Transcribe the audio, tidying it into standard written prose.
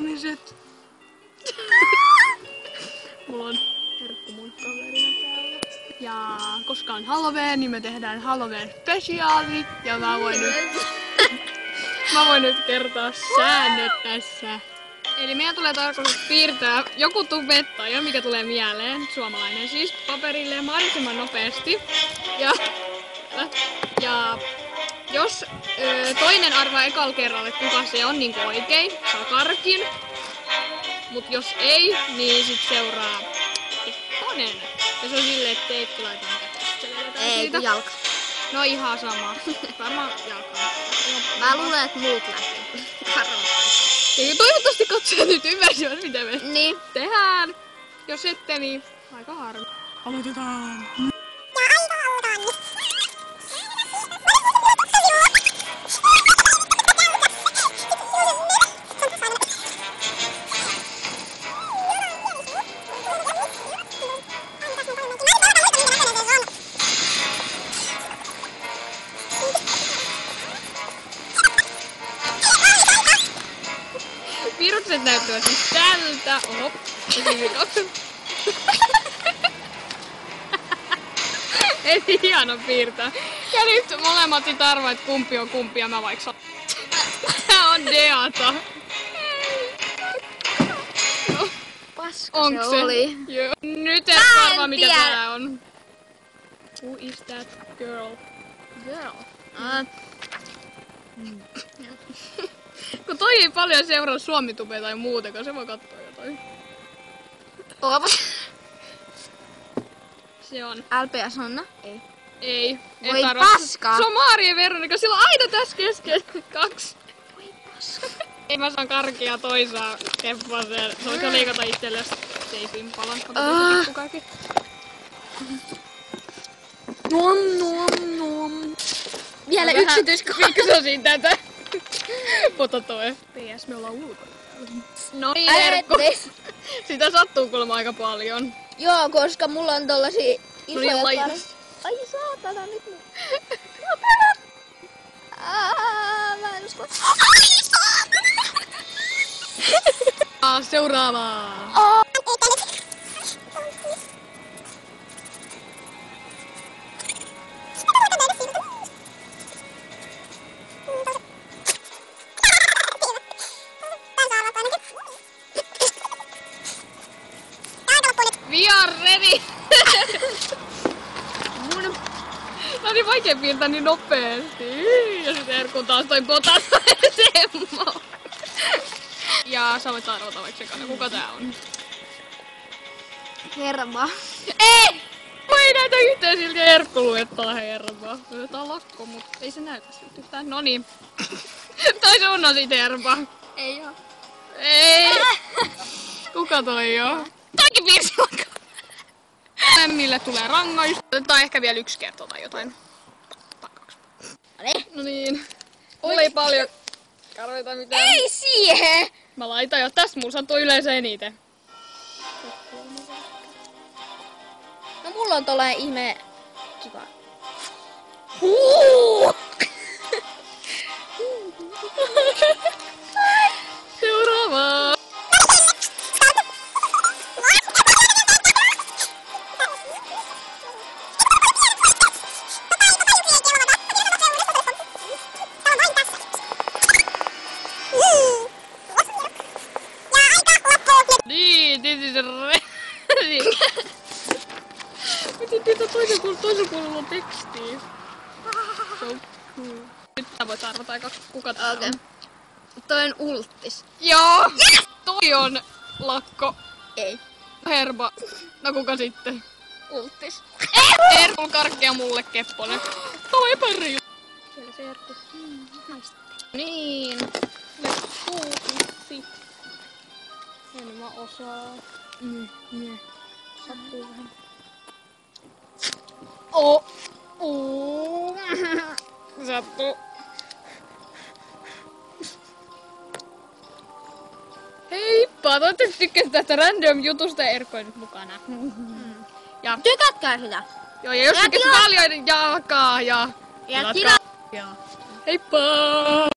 ihmiset! Mulla on Herkku mun kaverina täällä. Ja koska on Halloween, niin me tehdään Halloween spesiaali. Ja mä voin nyt kertoa säännöt tässä. Eli meidän tulee tarkoitus piirtää joku tubettaja, mikä tulee mieleen, suomalainen siis, paperille mahdollisimman nopeasti. Ja jos toinen arvaa ekalla kerralla, kuka se on niin oikein, saa karkin. Mut jos ei, niin sit seuraa epponen. Ja se on silleen, että teikki laitetaan kätestä. Ei, kun jalka. No ihan sama. Varmaan jalkaa. Mä luulen, että muut lähtee. Ja toivottavasti katsojat nyt ymmärsivät, mitä me tehdään. Jos ette, niin aika harmi. Aloitetaan. Virukset näyttävät siis tältä. Oho. Ei hieno piirtää. Ja nyt molemmat sit arvaa, että kumpi on kumpi ja mä vaikka tää on Deata. No. Paska Onks se oli. Joo. Nyt et arvaa mikä tää on. Who is that girl? Girl. Kun toi ei paljon seuraa Suomi-tubea tai muutenkaan, se voi katsoa jotain. Oopas. Se on. LPS Hanna? Ei. Ei. Voi paskaa. Se on Maarien Veronika, sillä on aina tässä kesken 2. Voi paska. Ei mä saan karkia toisaa keppaseen. Se voisi leikata itsellesi seifin palan. Kaikki. Nom. Vielä yksityiskohta. Se on siinä tätä. Potatoe. PS, me ollaan ulkona. No niin, Herkku. Sitä sattuu kuulemma aika paljon. Joo, koska mulla on tollasia isoja laitos. Ai saatana nyt. Mä en usko. Seuraavaa. We are ready! No niin vaikea piirtää niin nopeesti. Ja sit Herkku taas toi potato-semmo. Ja sä voit arvata vaikka sekana, kuka tää on. Herma. Ei! Mä ei näytä yhtään silti Herkku luettaa Herma. Jotain lakko, mut ei se näytä siltä yhtään. Noniin. Toi sun on sit Herma. Ei oo. Ei! Kuka toi oo? Toikin piirsi lakko. Mille tulee rangaistus. Otetaan ehkä vielä 1 kerta tai jotain. No niin. Oli paljon. Karvita mitään. Ei siihen! Mä laitan jo. Tästä mulla sattuu yleensä eniten. No mulla on tollanen ihme kiva. Seuraavaa. Niin, this is ready. Miten tietää toisen puolella on tekstiä? So cool. Nyt sä voit arvata aika kuka tää on. Toi on ulttis. Joo! Yes! Toi on lakko. Ei. Herba. No kuka sitten? Ulttis. Herkku karkkia mulle kepponen. Tää on epäriil. Siellä se Herkku. Niin. Let's go. En mä osaa. Sattuu vähän. Sattuu. Heippa! Toivottavasti tykkäsit tästä random jutusta ja Erkko on nyt mukana. Ja Tykätkää sitä. joo, ja jos tykkäsit paljon, niin jakaa ja Ja Heippa!